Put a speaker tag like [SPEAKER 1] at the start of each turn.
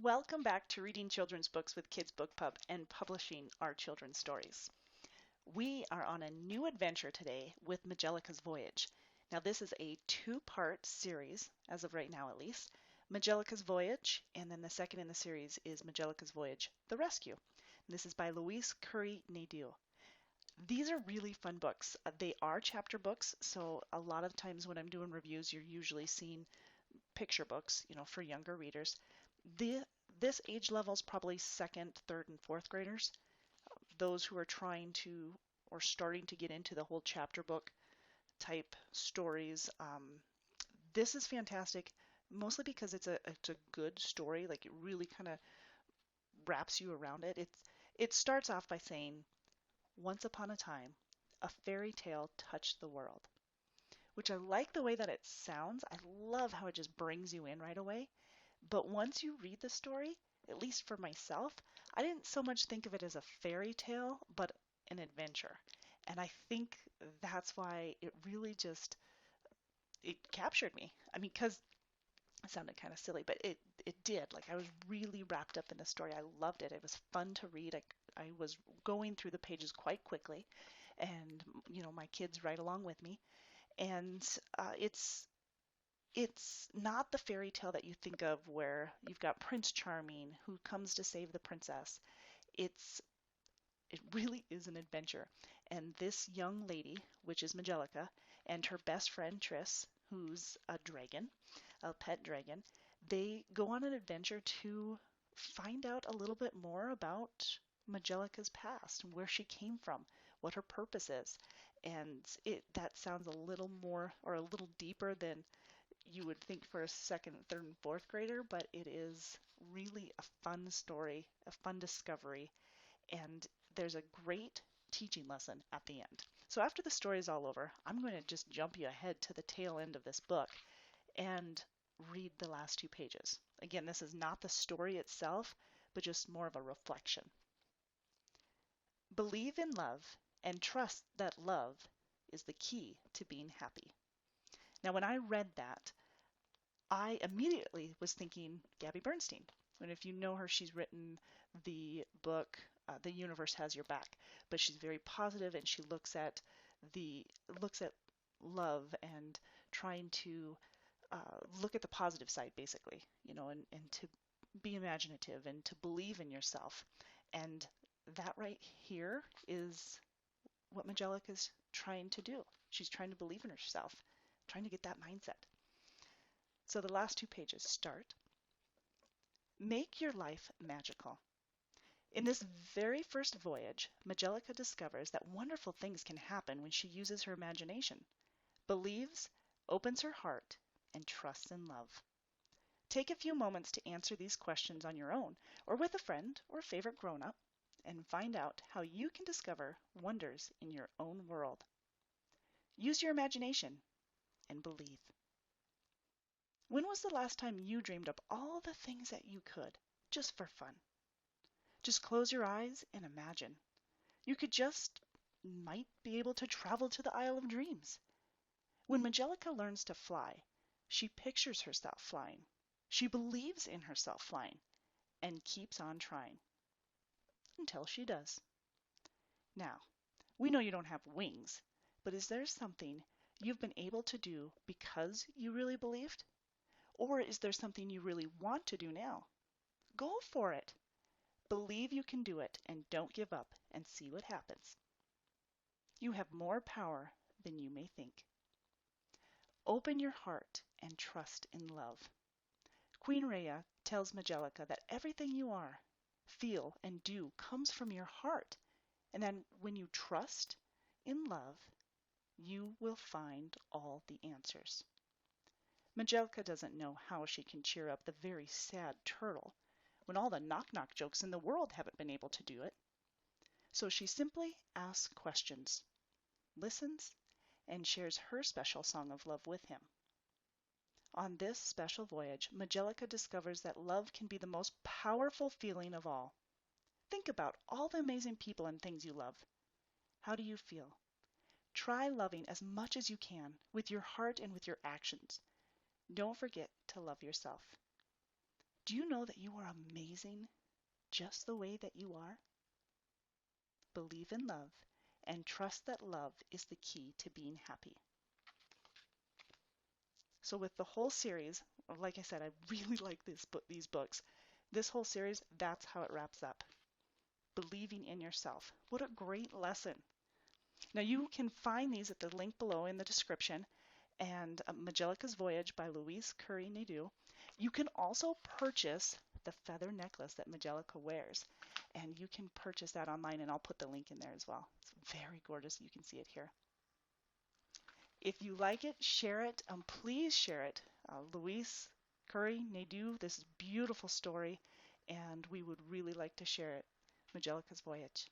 [SPEAKER 1] Welcome back to Reading Children's Books with Kids Book Pub and publishing our children's stories. We are on a new adventure today with Magelica's Voyage. Now this is a two-part series, as of right now at least. Magelica's Voyage, and then the second in the series is Magelica's Voyage, The Rescue. And this is by Louise Courey Nadeau. These are really fun books. They are chapter books, so a lot of times when I'm doing reviews, you're usually seeing picture books, for younger readers. This age level is probably second, third, and fourth graders. Those who are trying to or starting to get into the whole chapter book type stories. This is fantastic, mostly because it's a good story. Like it really kind of wraps you around it. It starts off by saying, "Once upon a time, a fairy tale touched the world," which I like the way that it sounds. I love how it just brings you in right away. But once you read the story, at least for myself, I didn't so much think of it as a fairy tale, but an adventure. And I think that's why it really it captured me. I mean, because it sounded kind of silly, but it did. Like I was really wrapped up in the story. I loved it. It was fun to read. I was going through the pages quite quickly, and my kids right along with me. And it's not the fairy tale that you think of where you've got Prince Charming who comes to save the princess. It really is an adventure. And this young lady, which is Magelica, and her best friend Triss, who's a dragon, a pet dragon, they go on an adventure to find out a little bit more about Magelica's past, where she came from, what her purpose is. And that sounds a little more or a little deeper than you would think for a second, third, and fourth grader, but it is really a fun story, a fun discovery, and there's a great teaching lesson at the end. So after the story is all over, I'm going to just jump you ahead to the tail end of this book and read the last two pages. Again, this is not the story itself, but just more of a reflection. Believe in love and trust that love is the key to being happy. Now, when I read that, I immediately was thinking Gabby Bernstein. And if you know her, she's written the book The Universe Has Your Back. But she's very positive, and she looks at love and trying to look at the positive side, basically, and to be imaginative and to believe in yourself. And that right here is what Magelica is trying to do. She's trying to believe in herself, trying to get that mindset. So the last two pages start. Make your life magical. In this very first voyage, Magelica discovers that wonderful things can happen when she uses her imagination, believes, opens her heart, and trusts in love. Take a few moments to answer these questions on your own or with a friend or favorite grown-up and find out how you can discover wonders in your own world. Use your imagination and believe. When was the last time you dreamed up all the things that you could, just for fun? Just close your eyes and imagine. You might be able to travel to the Isle of Dreams. When Magelica learns to fly, she pictures herself flying. She believes in herself flying and keeps on trying until she does. Now, we know you don't have wings, but is there something you've been able to do because you really believed? Or is there something you really want to do now? Go for it. Believe you can do it and don't give up and see what happens. You have more power than you may think. Open your heart and trust in love. Queen Rhea tells Magelica that everything you are, feel, and do comes from your heart, and then when you trust in love, you will find all the answers. Magelica doesn't know how she can cheer up the very sad turtle when all the knock-knock jokes in the world haven't been able to do it. So she simply asks questions, listens, and shares her special song of love with him. On this special voyage, Magelica discovers that love can be the most powerful feeling of all. Think about all the amazing people and things you love. How do you feel? Try loving as much as you can with your heart and with your actions. Don't forget to love yourself. Do you know that you are amazing just the way that you are? Believe in love and trust that love is the key to being happy. So with the whole series, like I said, I really like these books. This whole series, that's how it wraps up. Believing in yourself. What a great lesson. Now you can find these at the link below in the description, and Magelica's Voyage by Louise Courey Nadeau. You can also purchase the feather necklace that Magelica wears, and you can purchase that online, and I'll put the link in there as well. It's very gorgeous. You can see it here. If you like it, share it. Please share it. Louise Courey Nadeau, this beautiful story, and we would really like to share it. Magelica's Voyage.